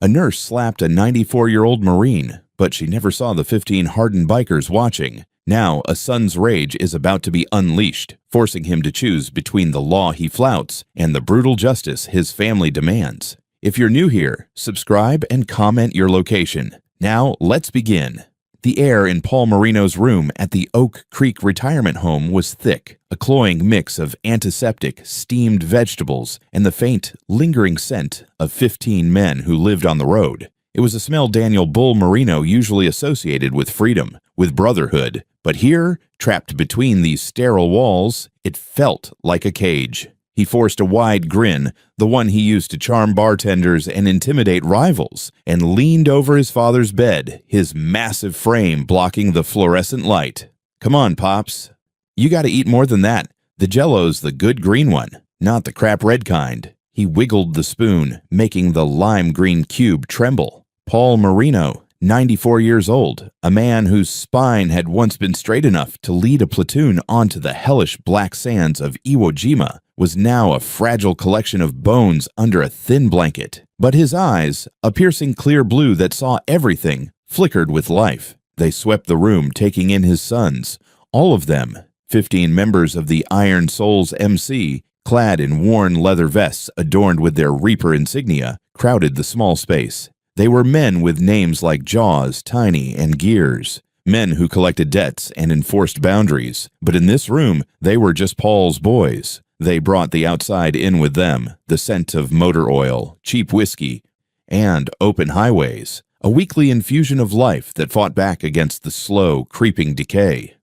A nurse slapped a 94-year-old Marine, but she never saw the 15 hardened bikers watching. Now, a son's rage is about to be unleashed, forcing him to choose between the law he flouts and the brutal justice his family demands. If you're new here, subscribe and comment your location. Now, let's begin. The air in Paul Marino's room at the Oak Creek retirement home was thick, a cloying mix of antiseptic, steamed vegetables, and the faint, lingering scent of 15 men who lived on the road. It was a smell Daniel "Bull" Marino usually associated with freedom, with brotherhood, but here, trapped between these sterile walls, it felt like a cage. He forced a wide grin, the one he used to charm bartenders and intimidate rivals, and leaned over his father's bed, his massive frame blocking the fluorescent light. "Come on, Pops. You gotta eat more than that. The Jell-O's the good green one, not the crap red kind." He wiggled the spoon, making the lime green cube tremble. Paul Marino, 94 years old, a man whose spine had once been straight enough to lead a platoon onto the hellish black sands of Iwo Jima, was now a fragile collection of bones under a thin blanket. But his eyes, a piercing clear blue that saw everything, flickered with life. They swept the room, taking in his sons, all of them, 15 members of the Iron Souls MC, clad in worn leather vests adorned with their Reaper insignia, crowded the small space. They were men with names like Jaws, Tiny, and Gears, men who collected debts and enforced boundaries. But in this room, they were just Paul's boys. They brought the outside in with them, the scent of motor oil, cheap whiskey, and open highways, a weekly infusion of life that fought back against the slow, creeping decay.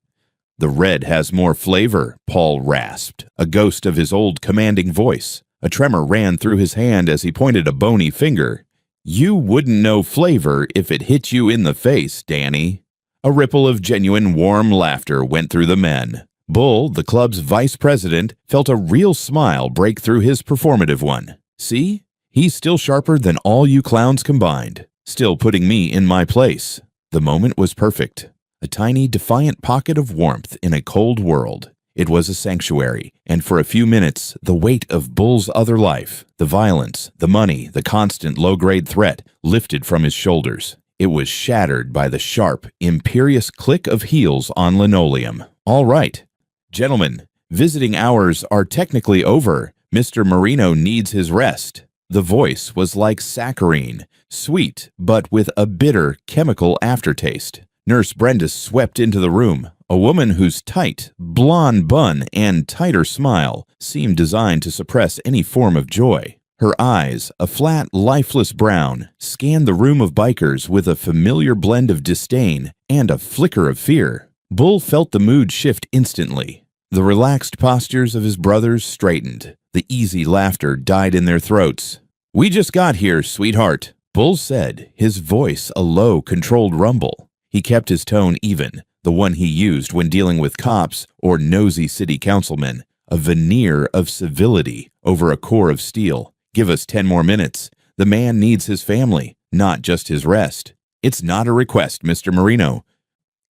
"The red has more flavor," Paul rasped, a ghost of his old commanding voice. A tremor ran through his hand as he pointed a bony finger. "You wouldn't know flavor if it hit you in the face, Danny." A ripple of genuine warm laughter went through the men. Bull, the club's vice president, felt a real smile break through his performative one. "See? He's still sharper than all you clowns combined. Still putting me in my place." The moment was perfect. A tiny, defiant pocket of warmth in a cold world. It was a sanctuary, and for a few minutes, the weight of Bull's other life, the violence, the money, the constant low-grade threat, lifted from his shoulders. It was shattered by the sharp, imperious click of heels on linoleum. "All right. Gentlemen, visiting hours are technically over. Mr. Marino needs his rest." The voice was like saccharine, sweet, but with a bitter, chemical aftertaste. Nurse Brenda swept into the room, a woman whose tight, blonde bun and tighter smile seemed designed to suppress any form of joy. Her eyes, a flat, lifeless brown, scanned the room of bikers with a familiar blend of disdain and a flicker of fear. Bull felt the mood shift instantly. The relaxed postures of his brothers straightened. The easy laughter died in their throats. "We just got here, sweetheart," Bull said, his voice a low, controlled rumble. He kept his tone even, the one he used when dealing with cops or nosy city councilmen, a veneer of civility over a core of steel. "Give us 10 more minutes. The man needs his family, not just his rest." "It's not a request, Mr. Marino.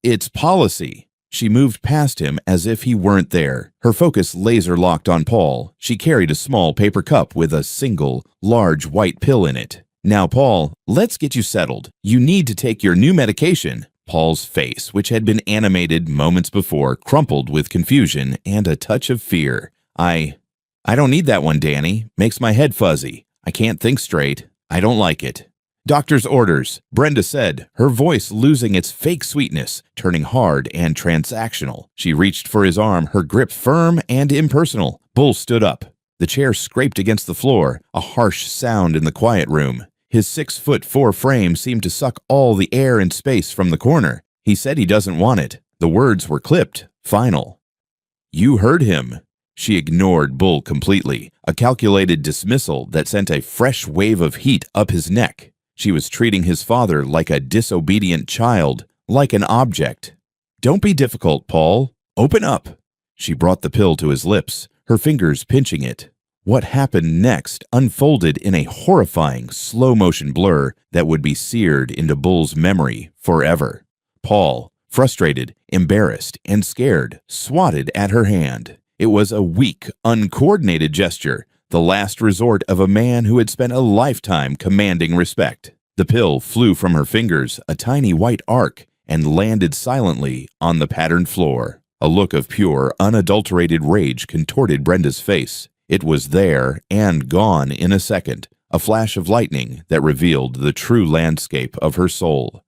It's policy." She moved past him as if he weren't there, her focus laser-locked on Paul. She carried a small paper cup with a single, large white pill in it. "Now, Paul, let's get you settled. You need to take your new medication." Paul's face, which had been animated moments before, crumpled with confusion and a touch of fear. I don't need that one, Danny. Makes my head fuzzy. I can't think straight. I don't like it." "Doctor's orders," Brenda said, her voice losing its fake sweetness, turning hard and transactional. She reached for his arm, her grip firm and impersonal. Bull stood up. The chair scraped against the floor, a harsh sound in the quiet room. His 6'4" frame seemed to suck all the air and space from the corner. "He said he doesn't want it." The words were clipped, final. "You heard him." She ignored Bull completely, a calculated dismissal that sent a fresh wave of heat up his neck. She was treating his father like a disobedient child, like an object. "Don't be difficult, Paul. Open up." She brought the pill to his lips, her fingers pinching it. What happened next unfolded in a horrifying, slow-motion blur that would be seared into Bull's memory forever. Paul, frustrated, embarrassed, and scared, swatted at her hand. It was a weak, uncoordinated gesture, the last resort of a man who had spent a lifetime commanding respect. The pill flew from her fingers, a tiny white arc, and landed silently on the patterned floor. A look of pure, unadulterated rage contorted Brenda's face. It was there and gone in a second, a flash of lightning that revealed the true landscape of her soul.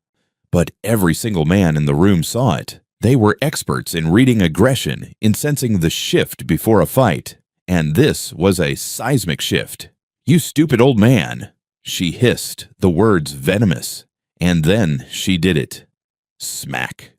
But every single man in the room saw it. They were experts in reading aggression, in sensing the shift before a fight. And this was a seismic shift. "You stupid old man," she hissed, the words venomous. And then she did it. Smack.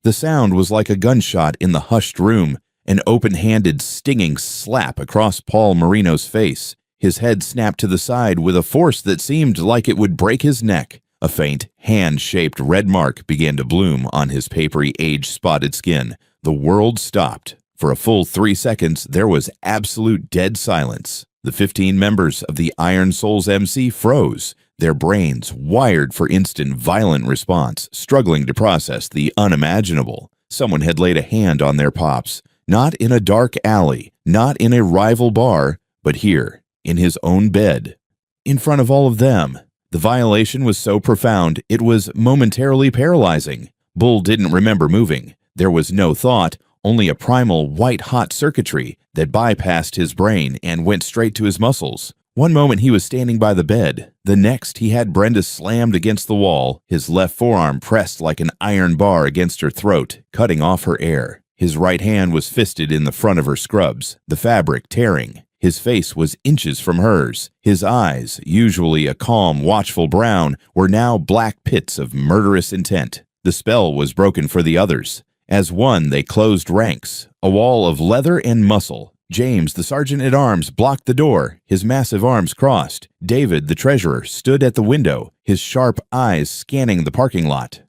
The sound was like a gunshot in the hushed room, an open-handed, stinging slap across Paul Marino's face. His head snapped to the side with a force that seemed like it would break his neck. A faint, hand-shaped red mark began to bloom on his papery, age-spotted skin. The world stopped. For a full 3 seconds, there was absolute dead silence. The 15 members of the Iron Souls MC froze, their brains wired for instant, violent response, struggling to process the unimaginable. Someone had laid a hand on their pops, not in a dark alley, not in a rival bar, but here, in his own bed, in front of all of them. The violation was so profound, it was momentarily paralyzing. Bull didn't remember moving. There was no thought, only a primal white-hot circuitry that bypassed his brain and went straight to his muscles. One moment he was standing by the bed. The next he had Brenda slammed against the wall, his left forearm pressed like an iron bar against her throat, cutting off her air. His right hand was fisted in the front of her scrubs, the fabric tearing. His face was inches from hers. His eyes, usually a calm, watchful brown, were now black pits of murderous intent. The spell was broken for the others. As one, they closed ranks, a wall of leather and muscle. James, the sergeant-at-arms, blocked the door, his massive arms crossed. David, the treasurer, stood at the window, his sharp eyes scanning the parking lot.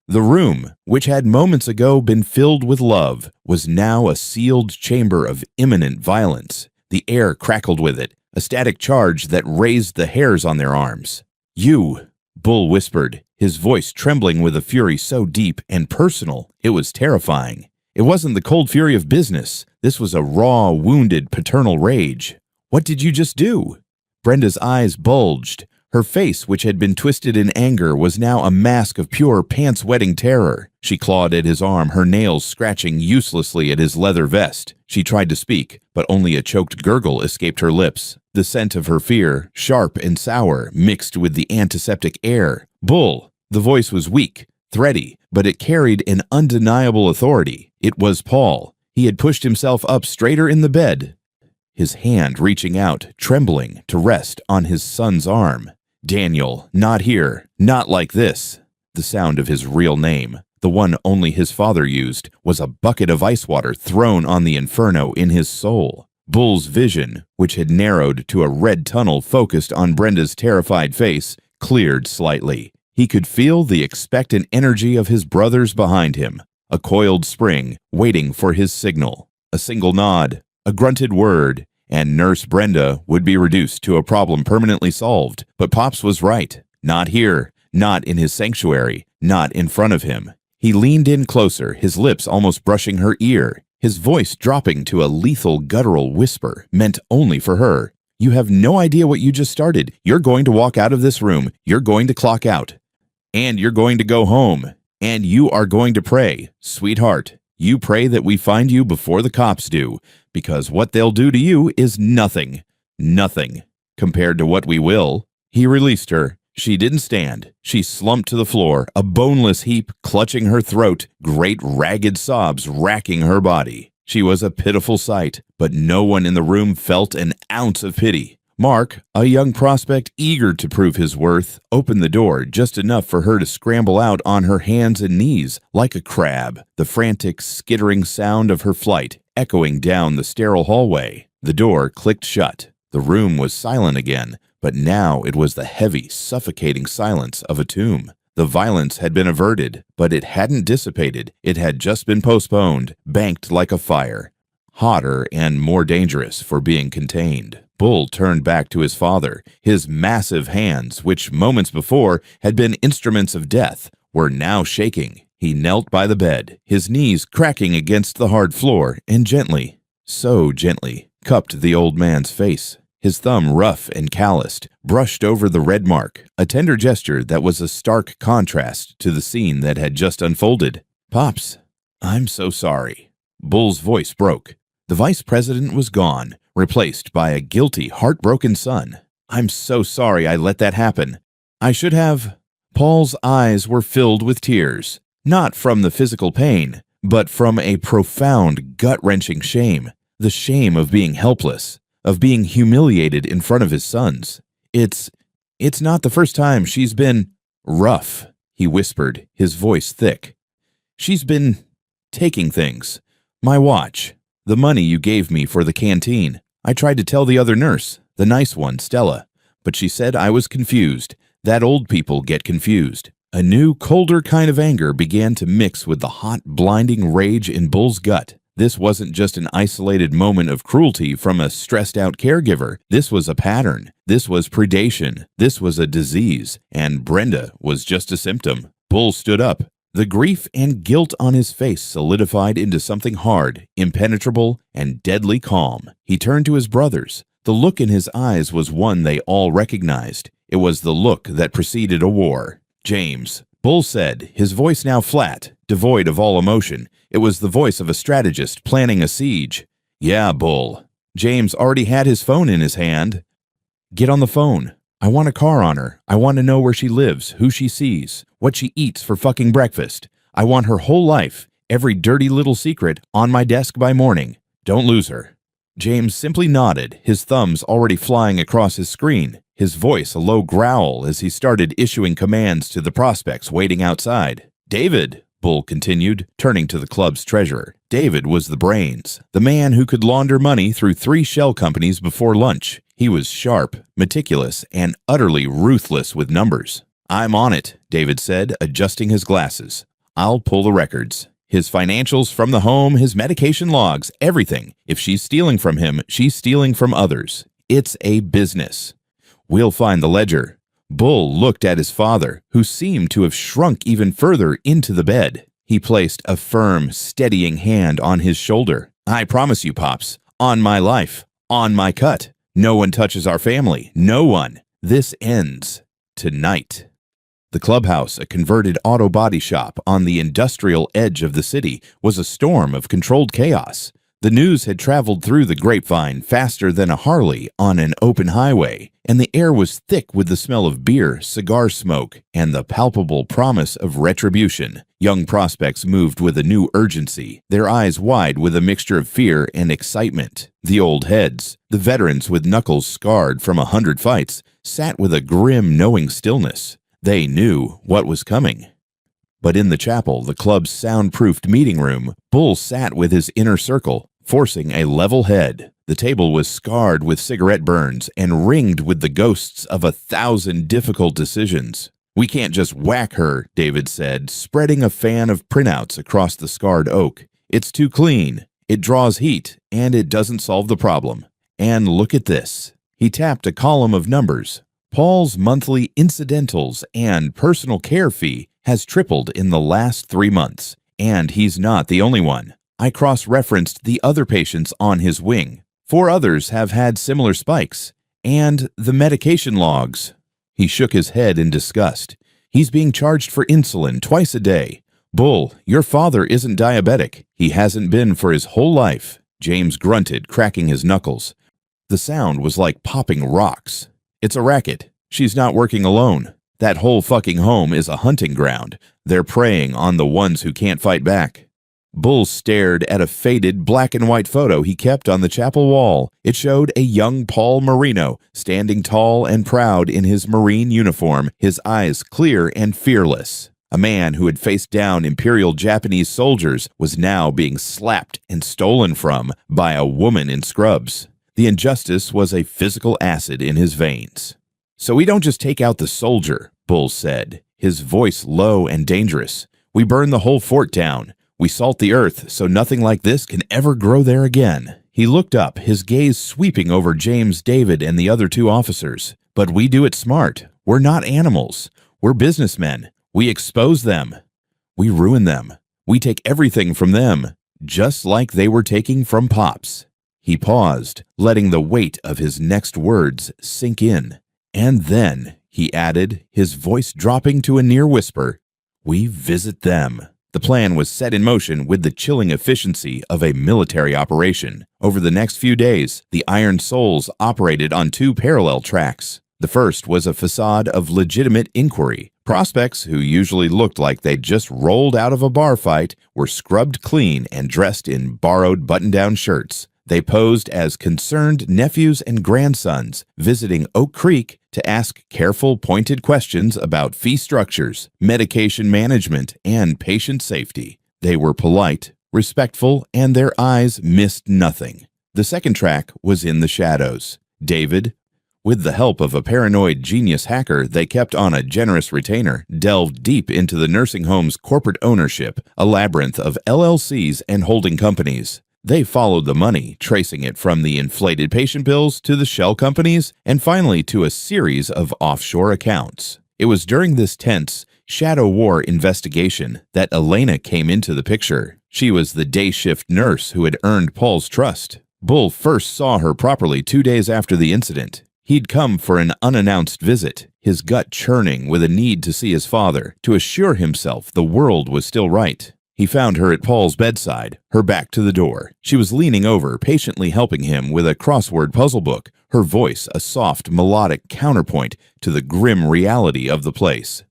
The room, which had moments ago been filled with love, was now a sealed chamber of imminent violence. The air crackled with it, a static charge that raised the hairs on their arms. "You," Bull whispered, his voice trembling with a fury so deep and personal it was terrifying. It wasn't the cold fury of business. This was a raw, wounded, paternal rage. "What did you just do?" Brenda's eyes bulged. Her face, which had been twisted in anger, was now a mask of pure, pants-wetting terror. She clawed at his arm, her nails scratching uselessly at his leather vest. She tried to speak, but only a choked gurgle escaped her lips. The scent of her fear, sharp and sour, mixed with the antiseptic air. "Bull!" The voice was weak, thready, but it carried an undeniable authority. It was Paul. He had pushed himself up straighter in the bed, his hand reaching out, trembling, to rest on his son's arm. "Daniel, not here, not like this." The sound of his real name, the one only his father used, was a bucket of ice water thrown on the inferno in his soul. Bull's vision, which had narrowed to a red tunnel focused on Brenda's terrified face, cleared slightly. He could feel the expectant energy of his brothers behind him, a coiled spring waiting for his signal. A single nod, a grunted word, and Nurse Brenda would be reduced to a problem permanently solved. But Pops was right. Not here, not in his sanctuary, not in front of him. He leaned in closer, his lips almost brushing her ear, his voice dropping to a lethal guttural whisper meant only for her. "You have no idea what you just started. You're going to walk out of this room. You're going to clock out. And you're going to go home. And you are going to pray. Sweetheart, you pray that we find you before the cops do, because what they'll do to you is nothing, nothing, compared to what we will." He released her. She didn't stand. She slumped to the floor, a boneless heap clutching her throat, great ragged sobs racking her body. She was a pitiful sight, but no one in the room felt an ounce of pity. Mark, a young prospect eager to prove his worth, opened the door just enough for her to scramble out on her hands and knees like a crab, the frantic, skittering sound of her flight echoing down the sterile hallway. The door clicked shut. The room was silent again, but now it was the heavy, suffocating silence of a tomb. The violence had been averted, but it hadn't dissipated. It had just been postponed, banked like a fire. Hotter and more dangerous for being contained. Bull turned back to his father. His massive hands, which moments before had been instruments of death, were now shaking. He knelt by the bed, his knees cracking against the hard floor, and gently, so gently, cupped the old man's face. His thumb, rough and calloused, brushed over the red mark, a tender gesture that was a stark contrast to the scene that had just unfolded. "Pops, I'm so sorry." Bull's voice broke. The vice president was gone, replaced by a guilty, heartbroken son. "I'm so sorry I let that happen. I should have—" Paul's eyes were filled with tears, not from the physical pain, but from a profound, gut-wrenching shame, the shame of being helpless, of being humiliated in front of his sons. It's not the first time she's been rough," he whispered, his voice thick. "She's been taking things. My watch, the money you gave me for the canteen. I tried to tell the other nurse, the nice one, Stella, but she said I was confused, that old people get confused." A new, colder kind of anger began to mix with the hot, blinding rage in Bull's gut. This wasn't just an isolated moment of cruelty from a stressed-out caregiver. This was a pattern. This was predation. This was a disease. And Brenda was just a symptom. Bull stood up. The grief and guilt on his face solidified into something hard, impenetrable, and deadly calm. He turned to his brothers. The look in his eyes was one they all recognized. It was the look that preceded a war. "James," Bull said, his voice now flat, devoid of all emotion. It was the voice of a strategist planning a siege. "Yeah, Bull." James already had his phone in his hand. "Get on the phone. I want a car on her. I want to know where she lives, who she sees, what she eats for fucking breakfast. I want her whole life, every dirty little secret, on my desk by morning. Don't lose her." James simply nodded, his thumbs already flying across his screen, his voice a low growl as he started issuing commands to the prospects waiting outside. "David," Bull continued, turning to the club's treasurer. David was the brains, the man who could launder money through 3 shell companies before lunch. He was sharp, meticulous, and utterly ruthless with numbers. "I'm on it," David said, adjusting his glasses. "I'll pull the records. His financials from the home, his medication logs, everything. If she's stealing from him, she's stealing from others. It's a business. We'll find the ledger." Bull looked at his father, who seemed to have shrunk even further into the bed. He placed a firm, steadying hand on his shoulder. "I promise you, Pops, on my life, on my cut. No one touches our family. No one. This ends tonight." The clubhouse, a converted auto body shop on the industrial edge of the city, was a storm of controlled chaos. The news had traveled through the grapevine faster than a Harley on an open highway, and the air was thick with the smell of beer, cigar smoke, and the palpable promise of retribution. Young prospects moved with a new urgency, their eyes wide with a mixture of fear and excitement. The old heads, the veterans with knuckles scarred from 100 fights, sat with a grim, knowing stillness. They knew what was coming. But in the chapel, the club's soundproofed meeting room, Bull sat with his inner circle, forcing a level head. The table was scarred with cigarette burns and ringed with the ghosts of 1,000 difficult decisions. "We can't just whack her," David said, spreading a fan of printouts across the scarred oak. "It's too clean. It draws heat, and it doesn't solve the problem. And look at this." He tapped a column of numbers. "Paul's monthly incidentals and personal care fee has tripled in the last 3 months, and he's not the only one. I cross-referenced the other patients on his wing. 4 others have had similar spikes. And the medication logs." He shook his head in disgust. "He's being charged for insulin twice a day. Bull, your father isn't diabetic. He hasn't been for his whole life." James grunted, cracking his knuckles. The sound was like popping rocks. "It's a racket. She's not working alone. That whole fucking home is a hunting ground. They're preying on the ones who can't fight back." Bull stared at a faded black and white photo he kept on the chapel wall. It showed a young Paul Marino, standing tall and proud in his Marine uniform, his eyes clear and fearless. A man who had faced down Imperial Japanese soldiers was now being slapped and stolen from by a woman in scrubs. The injustice was a physical acid in his veins. "So we don't just take out the soldier," Bull said, his voice low and dangerous. "We burn the whole fort down. We salt the earth so nothing like this can ever grow there again." He looked up, his gaze sweeping over James, David, and the other 2 officers. "But we do it smart. We're not animals. We're businessmen. We expose them. We ruin them. We take everything from them, just like they were taking from Pops." He paused, letting the weight of his next words sink in. "And then," he added, his voice dropping to a near whisper, "we visit them." The plan was set in motion with the chilling efficiency of a military operation. Over the next few days, the Iron Souls operated on two parallel tracks. The first was a facade of legitimate inquiry. Prospects, who usually looked like they'd just rolled out of a bar fight, were scrubbed clean and dressed in borrowed button-down shirts. They posed as concerned nephews and grandsons visiting Oak Creek to ask careful, pointed questions about fee structures, medication management, and patient safety. They were polite, respectful, and their eyes missed nothing. The second track was in the shadows. David, with the help of a paranoid genius hacker they kept on a generous retainer, delved deep into the nursing home's corporate ownership, a labyrinth of LLCs and holding companies. They followed the money, tracing it from the inflated patient bills to the shell companies and finally to a series of offshore accounts. It was during this tense, shadow war investigation that Elena came into the picture. She was the day shift nurse who had earned Paul's trust. Bull first saw her properly 2 days after the incident. He'd come for an unannounced visit, his gut churning with a need to see his father, to assure himself the world was still right. He found her at Paul's bedside, her back to the door. She was leaning over, patiently helping him with a crossword puzzle book, her voice a soft, melodic counterpoint to the grim reality of the place.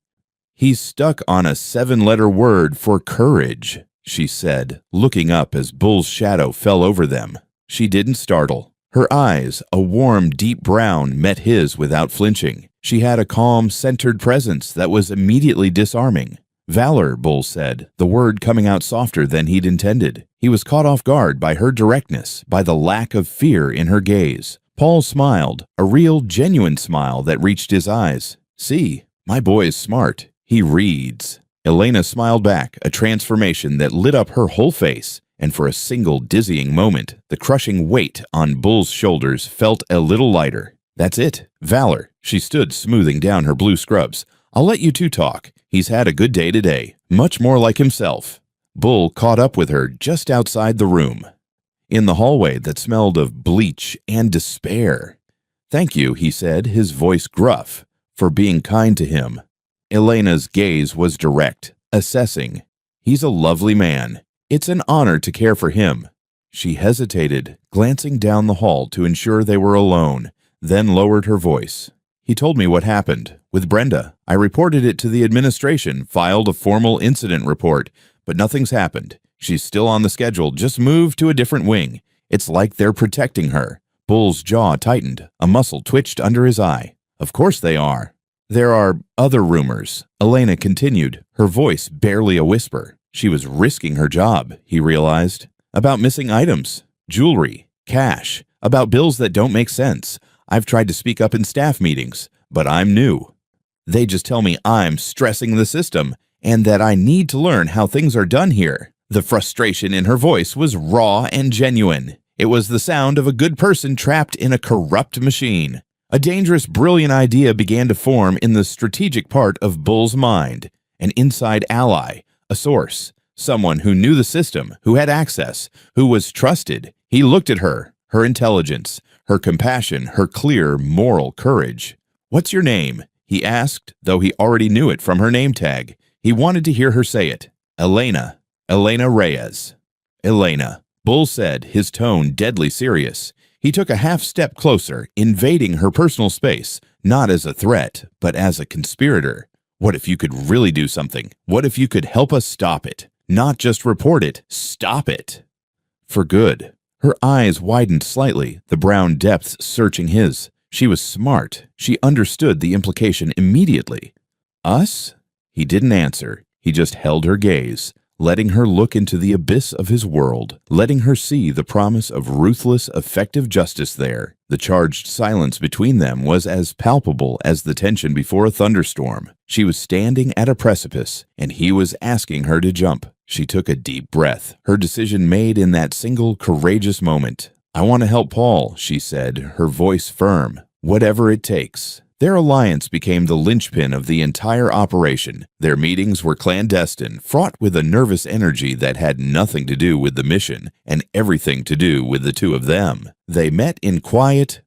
"He's stuck on a 7-letter word for courage," she said, looking up as Bull's shadow fell over them. She didn't startle. Her eyes, a warm, deep brown, met his without flinching. She had a calm, centered presence that was immediately disarming. "Valor," Bull said, the word coming out softer than he'd intended. He was caught off guard by her directness, by the lack of fear in her gaze. Paul smiled, a real, genuine smile that reached his eyes. "See, my boy's smart. He reads." Elena smiled back, a transformation that lit up her whole face. And for a single dizzying moment, the crushing weight on Bull's shoulders felt a little lighter. "That's it. Valor." She stood smoothing down her blue scrubs. "I'll let you two talk. He's had a good day today. Much more like himself." Bull caught up with her just outside the room, in the hallway that smelled of bleach and despair. "Thank you," he said, his voice gruff, "for being kind to him." Elena's gaze was direct, assessing. "He's a lovely man. It's an honor to care for him." She hesitated, glancing down the hall to ensure they were alone, then lowered her voice. "He told me what happened with Brenda. I reported it to the administration, filed a formal incident report, but nothing's happened. She's still on the schedule, just moved to a different wing. It's like they're protecting her." Bull's jaw tightened, a muscle twitched under his eye. "Of course they are." "There are other rumors," Elena continued, her voice barely a whisper. She was risking her job, he realized. "About missing items, jewelry, cash, about bills that don't make sense. I've tried to speak up in staff meetings, but I'm new. They just tell me I'm stressing the system and that I need to learn how things are done here." The frustration in her voice was raw and genuine. It was the sound of a good person trapped in a corrupt machine. A dangerous, brilliant idea began to form in the strategic part of Bull's mind. An inside ally, a source, someone who knew the system, who had access, who was trusted. He looked at her, her intelligence, her compassion, her clear moral courage. "What's your name?" he asked, though he already knew it from her name tag. He wanted to hear her say it. "Elena. Elena Reyes." "Elena," Bull said, his tone deadly serious. He took a half step closer, invading her personal space, not as a threat, but as a conspirator. "What if you could really do something? What if you could help us stop it? Not just report it, stop it. For good." Her eyes widened slightly, the brown depths searching his. She was smart. She understood the implication immediately. "Us?" He didn't answer. He just held her gaze, letting her look into the abyss of his world, letting her see the promise of ruthless, effective justice there. The charged silence between them was as palpable as the tension before a thunderstorm. She was standing at a precipice, and he was asking her to jump. She took a deep breath, her decision made in that single courageous moment. "I want to help Paul," she said, her voice firm. "Whatever it takes." Their alliance became the linchpin of the entire operation. Their meetings were clandestine, fraught with a nervous energy that had nothing to do with the mission and everything to do with the two of them. They met in quiet,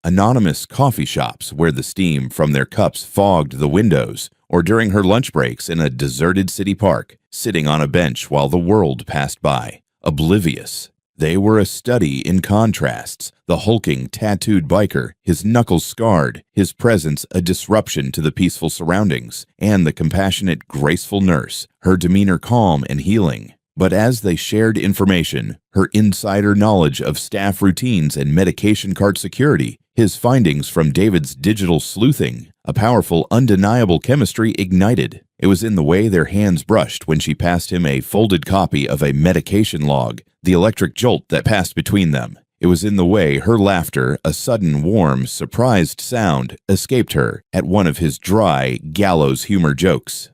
anonymous coffee shops where the steam from their cups fogged the windows, or during her lunch breaks in a deserted city park, sitting on a bench while the world passed by, oblivious. They were a study in contrasts, the hulking, tattooed biker, his knuckles scarred, his presence a disruption to the peaceful surroundings, and the compassionate, graceful nurse, her demeanor calm and healing. But as they shared information, her insider knowledge of staff routines and medication cart security, his findings from David's digital sleuthing, a powerful, undeniable chemistry ignited. It was in the way their hands brushed when she passed him a folded copy of a medication log, the electric jolt that passed between them. It was in the way her laughter, a sudden, warm, surprised sound, escaped her at one of his dry, gallows humor jokes.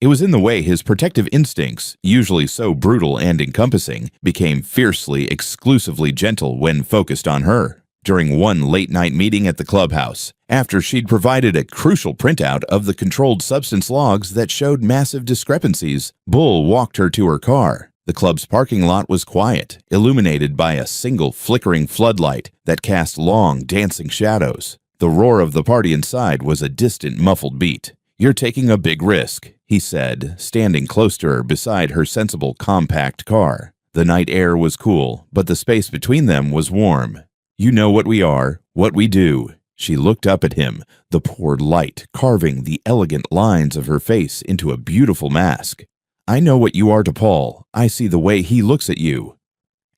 It was in the way his protective instincts, usually so brutal and encompassing, became fiercely, exclusively gentle when focused on her. During one late-night meeting at the clubhouse, after she'd provided a crucial printout of the controlled substance logs that showed massive discrepancies, Bull walked her to her car. The club's parking lot was quiet, illuminated by a single flickering floodlight that cast long, dancing shadows. The roar of the party inside was a distant, muffled beat. "You're taking a big risk," he said, standing close to her beside her sensible, compact car. The night air was cool, but the space between them was warm. "You know what we are, what we do." She looked up at him, the poured light carving the elegant lines of her face into a beautiful mask. "I know what you are to Paul. I see the way he looks at you.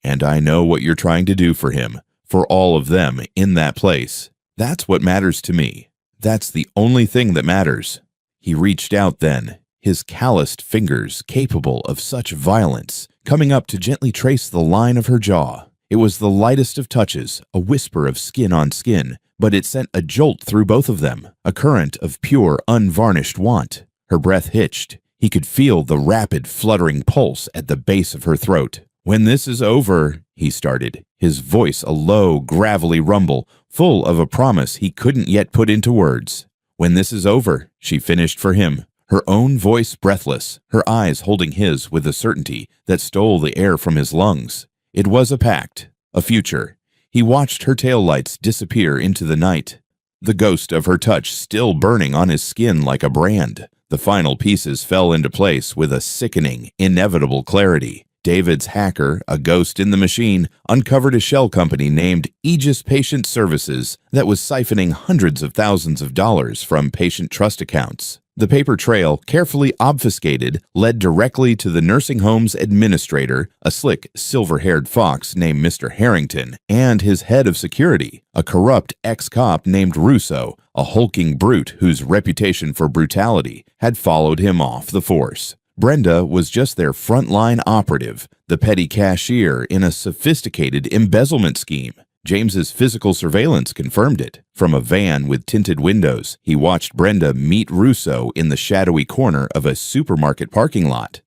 And I know what you're trying to do for him, for all of them in that place. That's what matters to me. That's the only thing that matters." He reached out then, his calloused fingers capable of such violence, coming up to gently trace the line of her jaw. It was the lightest of touches, a whisper of skin on skin, but it sent a jolt through both of them, a current of pure, unvarnished want. Her breath hitched. He could feel the rapid, fluttering pulse at the base of her throat. "When this is over," he started, his voice a low, gravelly rumble, full of a promise he couldn't yet put into words. "When this is over," she finished for him, her own voice breathless, her eyes holding his with a certainty that stole the air from his lungs. It was a pact, a future. He watched her taillights disappear into the night, the ghost of her touch still burning on his skin like a brand. The final pieces fell into place with a sickening, inevitable clarity. David's hacker, a ghost in the machine, uncovered a shell company named Aegis Patient Services that was siphoning hundreds of thousands of dollars from patient trust accounts. The paper trail, carefully obfuscated, led directly to the nursing home's administrator, a slick, silver-haired fox named Mr. Harrington, and his head of security, a corrupt ex-cop named Russo, a hulking brute whose reputation for brutality had followed him off the force. Brenda was just their frontline operative, the petty cashier in a sophisticated embezzlement scheme. James's physical surveillance confirmed it. From a van with tinted windows, he watched Brenda meet Russo in the shadowy corner of a supermarket parking lot.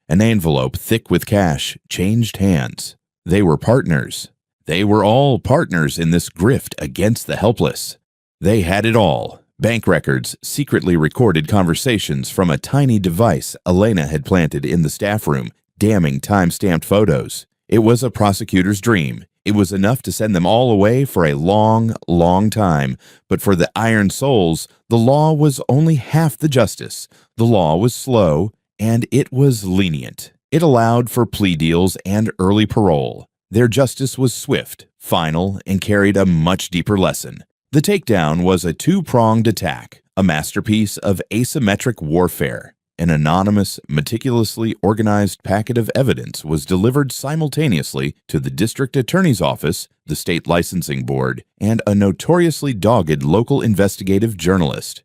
An envelope thick with cash changed hands. They were partners. They were all partners in this grift against the helpless. They had it all. Bank records, secretly recorded conversations from a tiny device Elena had planted in the staff room, damning time-stamped photos. It was a prosecutor's dream. It was enough to send them all away for a long, long time. But for the iron souls, the law was only half the justice. The law was slow, and it was lenient. It allowed for plea deals and early parole. Their justice was swift, final, and carried a much deeper lesson. The takedown was a two-pronged attack, a masterpiece of asymmetric warfare. An anonymous, meticulously organized packet of evidence was delivered simultaneously to the district attorney's office, the state licensing board, and a notoriously dogged local investigative journalist.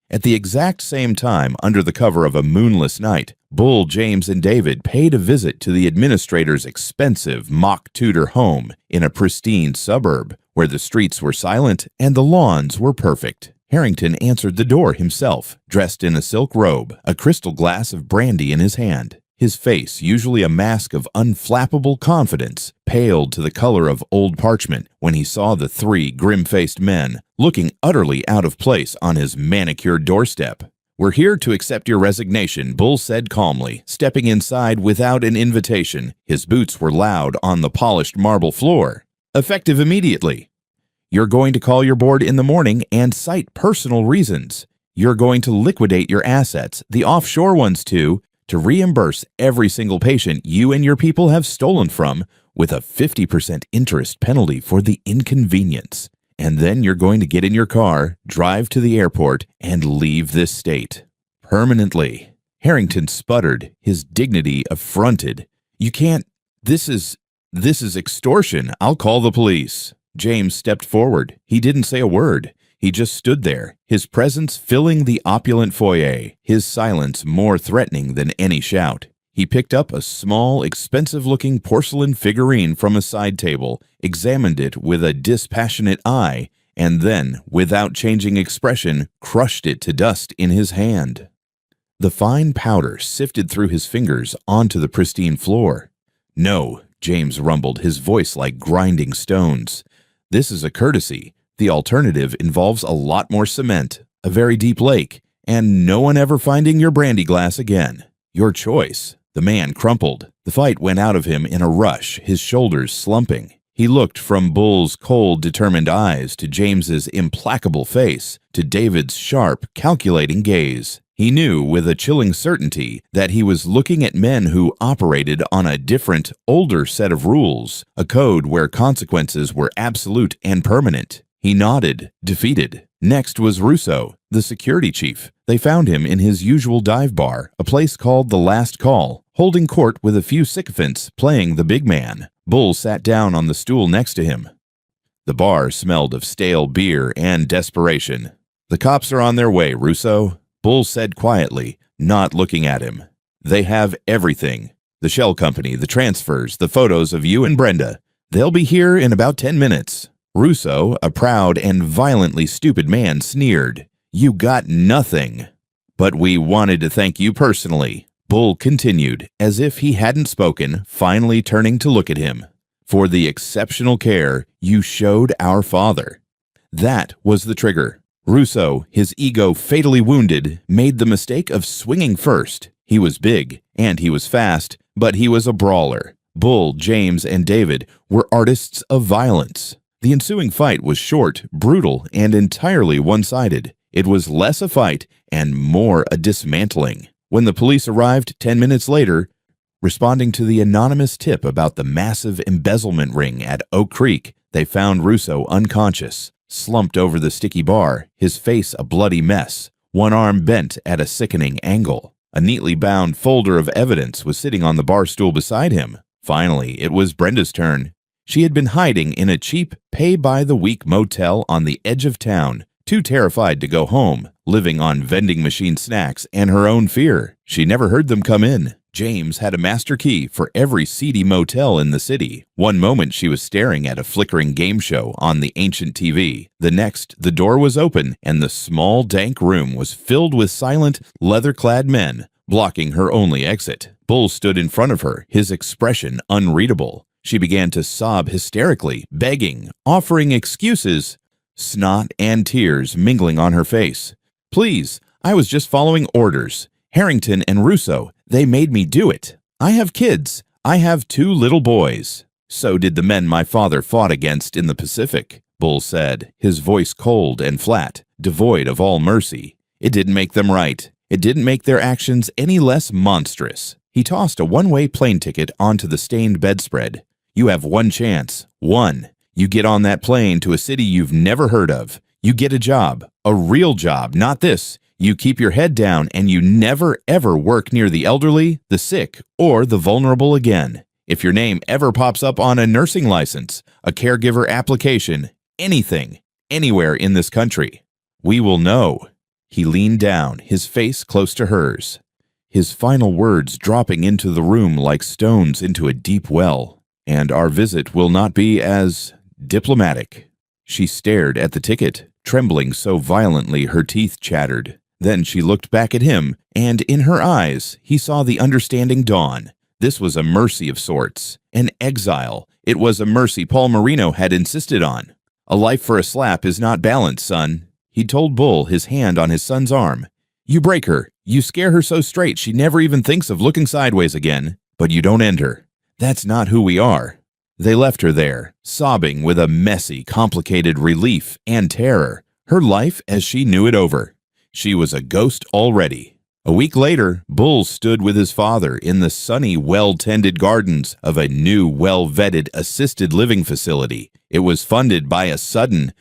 At the exact same time, under the cover of a moonless night, Bull, James, and David paid a visit to the administrator's expensive mock Tudor home in a pristine suburb where the streets were silent and the lawns were perfect. Harrington answered the door himself, dressed in a silk robe, a crystal glass of brandy in his hand. His face, usually a mask of unflappable confidence, paled to the color of old parchment when he saw the three grim-faced men looking utterly out of place on his manicured doorstep. "We're here to accept your resignation," Bull said calmly, stepping inside without an invitation. His boots were loud on the polished marble floor. "Effective immediately. You're going to call your board in the morning and cite personal reasons. You're going to liquidate your assets, the offshore ones too, to reimburse every single patient you and your people have stolen from, with a 50% interest penalty for the inconvenience. And then you're going to get in your car, drive to the airport, and leave this state. Permanently." Harrington sputtered, his dignity affronted. "You can't. This is extortion. I'll call the police." James stepped forward. He didn't say a word. He just stood there, his presence filling the opulent foyer, his silence more threatening than any shout. He picked up a small, expensive-looking porcelain figurine from a side table, examined it with a dispassionate eye, and then, without changing expression, crushed it to dust in his hand. The fine powder sifted through his fingers onto the pristine floor. "No," James rumbled, his voice like grinding stones. "This is a courtesy. The alternative involves a lot more cement, a very deep lake, and no one ever finding your brandy glass again. Your choice." The man crumpled. The fight went out of him in a rush, his shoulders slumping. He looked from Bull's cold, determined eyes to James's implacable face, to David's sharp, calculating gaze. He knew with a chilling certainty that he was looking at men who operated on a different, older set of rules, a code where consequences were absolute and permanent. He nodded, defeated. Next was Russo, the security chief. They found him in his usual dive bar, a place called The Last Call, holding court with a few sycophants playing the big man. Bull sat down on the stool next to him. The bar smelled of stale beer and desperation. "The cops are on their way, Russo," Bull said quietly, not looking at him. "They have everything. The shell company, the transfers, the photos of you and Brenda. They'll be here in about 10 minutes. Russo, a proud and violently stupid man, sneered. "You got nothing." "But we wanted to thank you personally," Bull continued, as if he hadn't spoken, finally turning to look at him, "for the exceptional care you showed our father." That was the trigger. Russo, his ego fatally wounded, made the mistake of swinging first. He was big, and he was fast, but he was a brawler. Bull, James, and David were artists of violence. The ensuing fight was short, brutal, and entirely one-sided. It was less a fight and more a dismantling. When the police arrived 10 minutes later, responding to the anonymous tip about the massive embezzlement ring at Oak Creek, they found Russo unconscious, slumped over the sticky bar, his face a bloody mess, one arm bent at a sickening angle. A neatly bound folder of evidence was sitting on the bar stool beside him. Finally, it was Brenda's turn. She had been hiding in a cheap, pay-by-the-week motel on the edge of town, too terrified to go home, living on vending machine snacks and her own fear. She never heard them come in. James had a master key for every seedy motel in the city. One moment she was staring at a flickering game show on the ancient TV. The next, the door was open and the small, dank room was filled with silent, leather-clad men, blocking her only exit. Bull stood in front of her, his expression unreadable. She began to sob hysterically, begging, offering excuses, snot and tears mingling on her face. "Please, I was just following orders. Harrington and Russo, they made me do it. I have kids. I have 2 little boys." "So did the men my father fought against in the Pacific," Bull said, his voice cold and flat, devoid of all mercy. "It didn't make them right. It didn't make their actions any less monstrous." He tossed a one-way plane ticket onto the stained bedspread. "You have one chance. One. You get on that plane to a city you've never heard of. You get a job. A real job, not this. You keep your head down and you never ever work near the elderly, the sick, or the vulnerable again. If your name ever pops up on a nursing license, a caregiver application, anything, anywhere in this country, we will know." He leaned down, his face close to hers, his final words dropping into the room like stones into a deep well. "And our visit will not be as diplomatic." She stared at the ticket, trembling so violently her teeth chattered. Then she looked back at him, and in her eyes he saw the understanding dawn. This was a mercy of sorts, an exile. It was a mercy Paul Marino had insisted on. A life for a slap is not balanced, son. He told Bull, his hand on his son's arm. You break her. You scare her so straight she never even thinks of looking sideways again. But you don't end her. That's not who we are. They left her there, sobbing with a messy, complicated relief and terror. Her life as she knew it over. She was a ghost already. A week later, Bull stood with his father in the sunny, well-tended gardens of a new, well-vetted assisted living facility. It was funded by a sudden,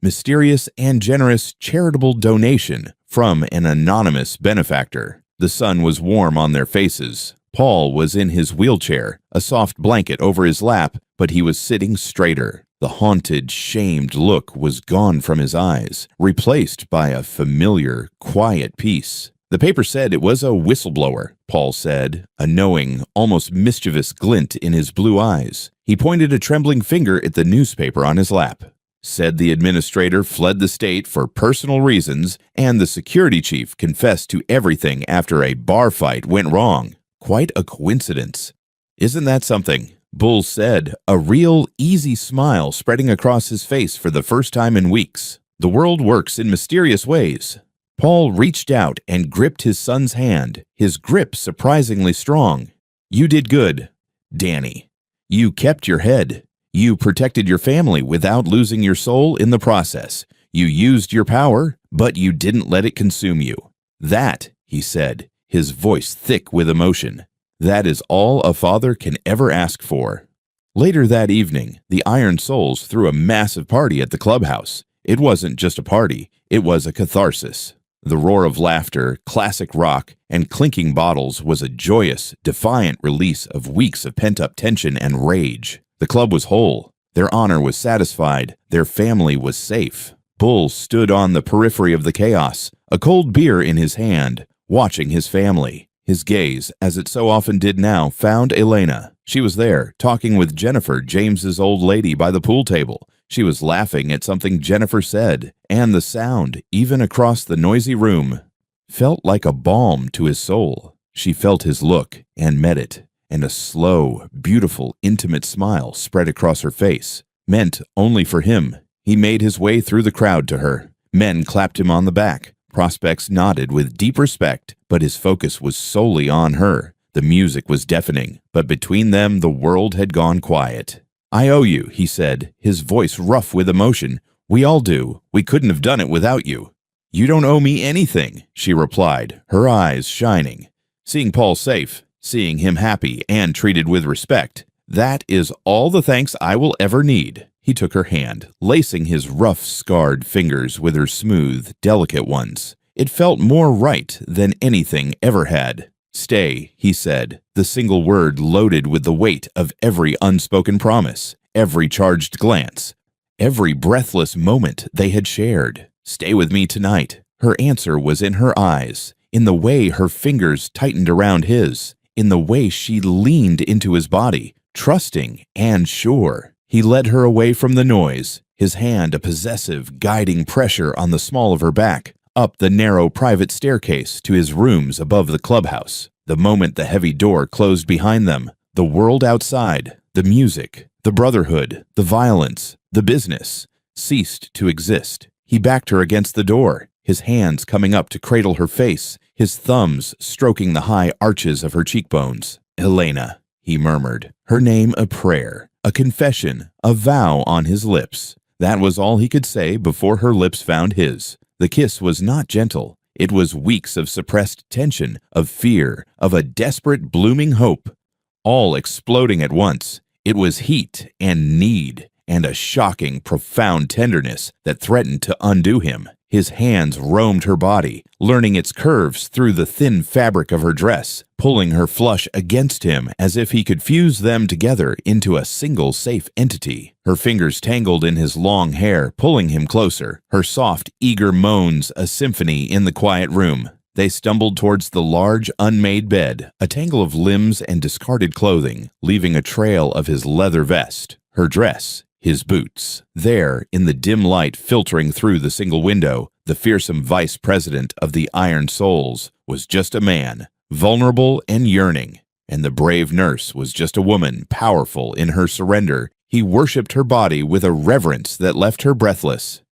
mysterious, and generous charitable donation from an anonymous benefactor. The sun was warm on their faces. Paul was in his wheelchair, a soft blanket over his lap, but he was sitting straighter. The haunted, shamed look was gone from his eyes, replaced by a familiar, quiet peace. The paper said it was a whistleblower, Paul said, a knowing, almost mischievous glint in his blue eyes. He pointed a trembling finger at the newspaper on his lap. Said the administrator fled the state for personal reasons, and the security chief confessed to everything after a bar fight went wrong. Quite a coincidence. Isn't that something? Bull said, a real, easy smile spreading across his face for the first time in weeks. The world works in mysterious ways. Paul reached out and gripped his son's hand, his grip surprisingly strong. You did good, Danny. You kept your head. You protected your family without losing your soul in the process. You used your power, but you didn't let it consume you. That, he said, his voice thick with emotion. That is all a father can ever ask for. Later that evening, the Iron Souls threw a massive party at the clubhouse. It wasn't just a party, it was a catharsis. The roar of laughter, classic rock, and clinking bottles was a joyous, defiant release of weeks of pent-up tension and rage. The club was whole. Their honor was satisfied. Their family was safe. Bull stood on the periphery of the chaos, a cold beer in his hand, watching his family. His gaze, as it so often did now, found Elena. She was there, talking with Jennifer, James's old lady, by the pool table. She was laughing at something Jennifer said, and the sound, even across the noisy room, felt like a balm to his soul. She felt his look and met it, and a slow, beautiful, intimate smile spread across her face, meant only for him. He made his way through the crowd to her. Men clapped him on the back. Prospects nodded with deep respect, but his focus was solely on her. The music was deafening, but between them the world had gone quiet. I owe you, he said, his voice rough with emotion. We all do. We couldn't have done it without you. You don't owe me anything, she replied, her eyes shining. Seeing Paul safe, seeing him happy and treated with respect, that is all the thanks I will ever need. He took her hand, lacing his rough, scarred fingers with her smooth, delicate ones. It felt more right than anything ever had. Stay, he said, the single word loaded with the weight of every unspoken promise, every charged glance, every breathless moment they had shared. Stay with me tonight. Her answer was in her eyes, in the way her fingers tightened around his, in the way she leaned into his body, trusting and sure. He led her away from the noise, his hand a possessive, guiding pressure on the small of her back, up the narrow private staircase to his rooms above the clubhouse. The moment the heavy door closed behind them, the world outside, the music, the brotherhood, the violence, the business, ceased to exist. He backed her against the door, his hands coming up to cradle her face, his thumbs stroking the high arches of her cheekbones. Elena, he murmured, her name a prayer. A confession, a vow on his lips. That was all he could say before her lips found his. The kiss was not gentle. It was weeks of suppressed tension, of fear, of a desperate blooming hope, all exploding at once. It was heat and need and a shocking, profound tenderness that threatened to undo him. His hands roamed her body, learning its curves through the thin fabric of her dress, pulling her flush against him as if he could fuse them together into a single safe entity. Her fingers tangled in his long hair, pulling him closer, her soft, eager moans a symphony in the quiet room. They stumbled towards the large, unmade bed, a tangle of limbs and discarded clothing, leaving a trail of his leather vest, her dress, his boots. There, in the dim light filtering through the single window, the The fearsome vice president of the Iron Souls was just a man, vulnerable and yearning, and the brave nurse was just a woman, powerful in her surrender. He worshipped her body with a reverence that left her breathless.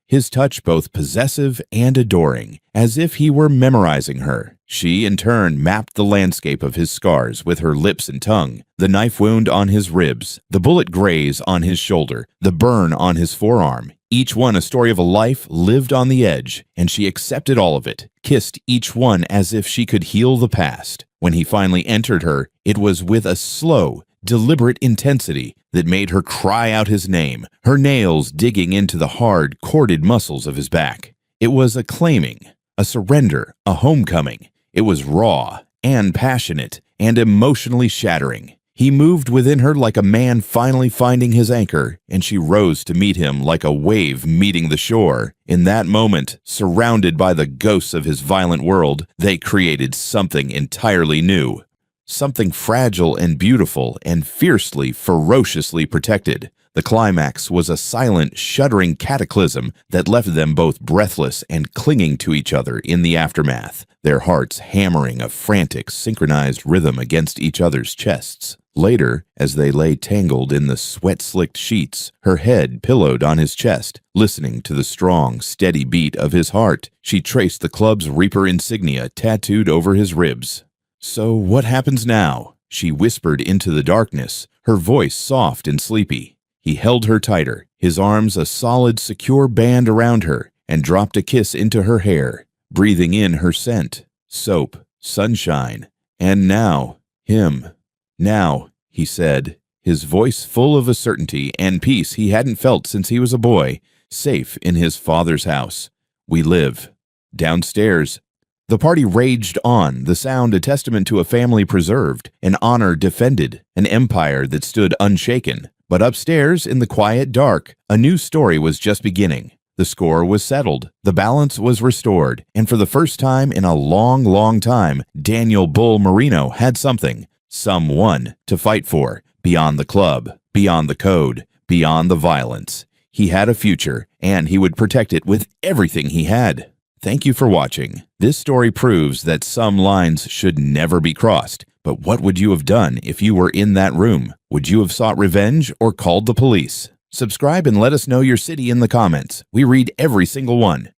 His touch both possessive and adoring, as if he were memorizing her. She, in turn, mapped the landscape of his scars with her lips and tongue, the knife wound on his ribs, the bullet graze on his shoulder, the burn on his forearm, each one a story of a life lived on the edge, and she accepted all of it, kissed each one as if she could heal the past. When he finally entered her, it was with a slow, deliberate intensity that made her cry out his name, her nails digging into the hard, corded muscles of his back. It was a claiming, a surrender, a homecoming. It was raw and passionate and emotionally shattering. He moved within her like a man finally finding his anchor, and she rose to meet him like a wave meeting the shore. In that moment, surrounded by the ghosts of his violent world, they created something entirely new. Something fragile and beautiful and fiercely, ferociously protected. The climax was a silent, shuddering cataclysm that left them both breathless and clinging to each other in the aftermath, their hearts hammering a frantic, synchronized rhythm against each other's chests. Later, as they lay tangled in the sweat-slicked sheets, her head pillowed on his chest, listening to the strong, steady beat of his heart, she traced the club's Reaper insignia tattooed over his ribs. "So what happens now?" she whispered into the darkness, her voice soft and sleepy. He held her tighter, his arms a solid, secure band around her, and dropped a kiss into her hair, breathing in her scent, soap, sunshine, and now, him. "Now," he said, his voice full of a certainty and peace he hadn't felt since he was a boy, safe in his father's house. "We live." Downstairs, the party raged on, the sound a testament to a family preserved, an honor defended, an empire that stood unshaken. But upstairs, in the quiet dark, a new story was just beginning. The score was settled, the balance was restored, and for the first time in a long, long time, Daniel Bull Marino had someone to fight for, beyond the club, beyond the code, beyond the violence. He had a future, and he would protect it with everything he had. Thank you for watching. This story proves that some lines should never be crossed. But what would you have done if you were in that room? Would you have sought revenge or called the police? Subscribe and let us know your city in the comments. We read every single one.